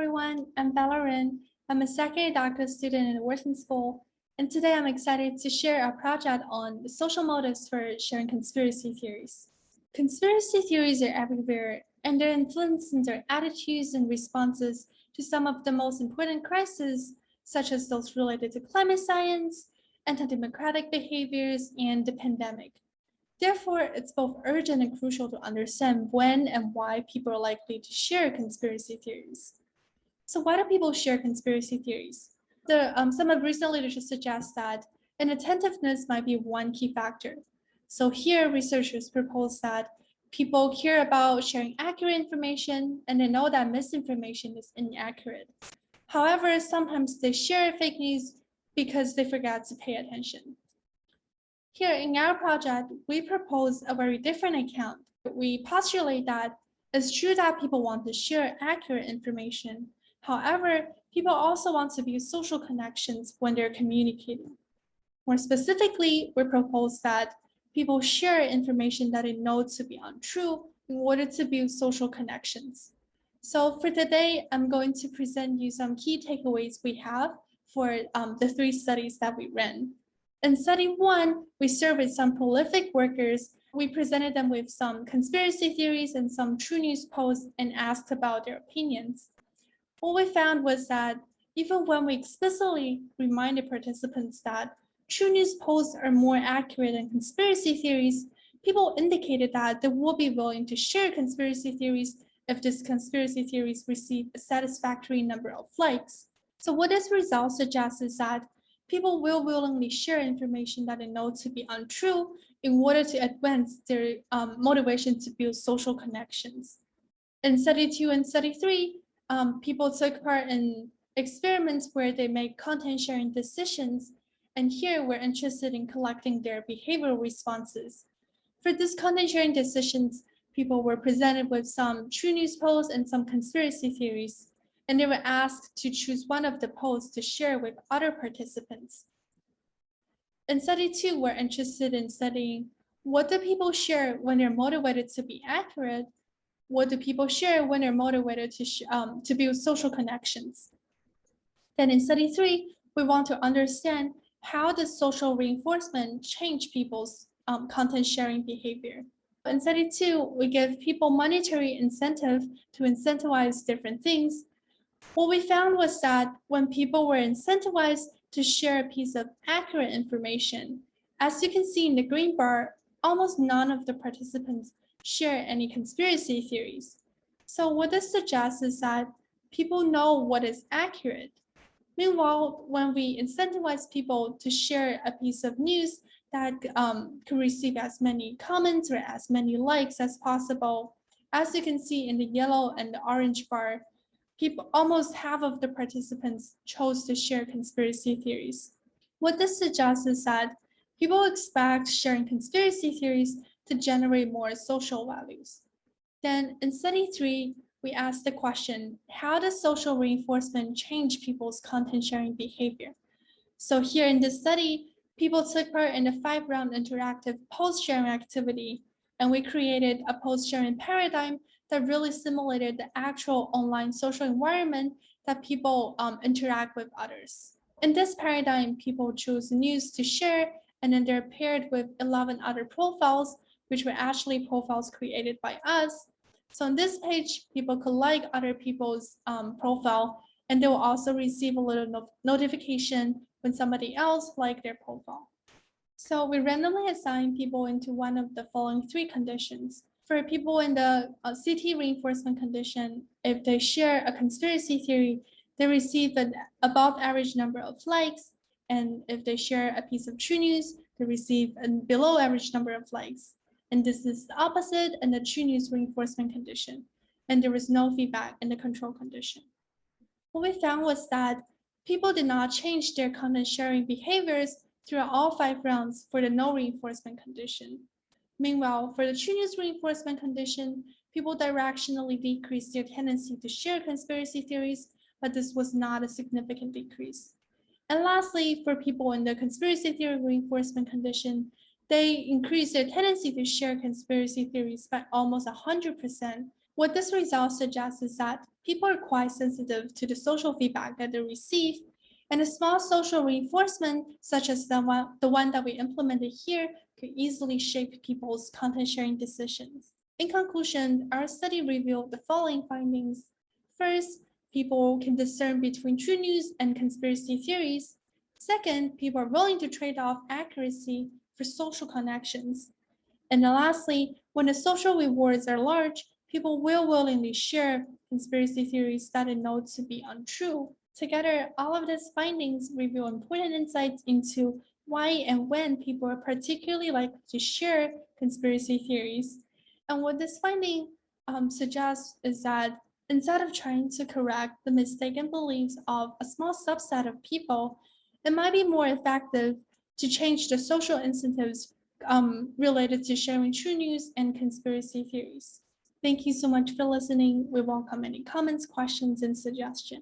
everyone, I'm Valorin. I'm a second doctoral student in the Wharton School, and today I'm excited to share our project on the social motives for sharing conspiracy theories. Conspiracy theories are everywhere, and they're influencing our attitudes and responses to some of the most important crises, such as those related to climate science, anti-democratic behaviors, and the pandemic. Therefore, it's both urgent and crucial to understand when and why people are likely to share conspiracy theories. So why do people share conspiracy theories? Some of recent literature suggests that inattentiveness might be one key factor. So here, researchers propose that people care about sharing accurate information, and they know that misinformation is inaccurate. However, sometimes they share fake news because they forgot to pay attention. Here in our project, we propose a very different account. We postulate that it's true that people want to share accurate information. However, people also want to build social connections when they're communicating. More specifically, we propose that people share information that they know to be untrue in order to build social connections. So for today, I'm going to present you some key takeaways we have for the 3 studies that we ran. In study 1, we surveyed some prolific workers. We presented them with some conspiracy theories and some true news posts and asked about their opinions. What we found was that even when we explicitly reminded participants that true news posts are more accurate than conspiracy theories, people indicated that they would be willing to share conspiracy theories if these conspiracy theories receive a satisfactory number of likes. So what this result suggests is that people will willingly share information that they know to be untrue in order to advance their motivation to build social connections. In study 2 and study 3, people took part in experiments where they make content sharing decisions, and here we're interested in collecting their behavioral responses. For these content sharing decisions, people were presented with some true news posts and some conspiracy theories, and they were asked to choose one of the posts to share with other participants. In study 2, we're interested in studying what do people share when they're motivated to be accurate. What do people share when they're motivated to build social connections? Then in study 3, we want to understand how does social reinforcement change people's content sharing behavior. In study 2, we give people monetary incentive to incentivize different things. What we found was that when people were incentivized to share a piece of accurate information, as you can see in the green bar, almost none of the participants share any conspiracy theories. So what this suggests is that people know what is accurate. Meanwhile, when we incentivize people to share a piece of news that could receive as many comments or as many likes as possible, as you can see in the yellow and the orange bar, almost half of the participants chose to share conspiracy theories. What this suggests is that people expect sharing conspiracy theories to generate more social values. Then in study 3, we asked the question, how does social reinforcement change people's content sharing behavior? So here in this study, people took part in a 5-round interactive post-sharing activity, and we created a post-sharing paradigm that really simulated the actual online social environment that people interact with others. In this paradigm, people choose news to share, and then they're paired with 11 other profiles, which were actually profiles created by us. So on this page, people could like other people's profile, and they will also receive a little notification when somebody else liked their profile. So we randomly assign people into one of the following 3 conditions. For people in the CT reinforcement condition, if they share a conspiracy theory, they receive an above average number of likes. And if they share a piece of true news, they receive a below average number of likes. And this is the opposite in the true news reinforcement condition. And there was no feedback in the control condition. What we found was that people did not change their content sharing behaviors throughout all 5 rounds for the no reinforcement condition. Meanwhile, for the true news reinforcement condition, people directionally decreased their tendency to share conspiracy theories, but this was not a significant decrease. And lastly, for people in the conspiracy theory reinforcement condition, they increased their tendency to share conspiracy theories by almost 100%. What this result suggests is that people are quite sensitive to the social feedback that they receive, and a small social reinforcement, such as the one that we implemented here, could easily shape people's content sharing decisions. In conclusion, our study revealed the following findings. First, people can discern between true news and conspiracy theories. Second, people are willing to trade off accuracy for social connections. And then lastly, when the social rewards are large, people will willingly share conspiracy theories that they know to be untrue. Together, all of these findings reveal important insights into why and when people are particularly likely to share conspiracy theories. And what this finding suggests is that instead of trying to correct the mistaken beliefs of a small subset of people, it might be more effective to change the social incentives related to sharing true news and conspiracy theories. Thank you so much for listening. We welcome any comments, questions, and suggestions.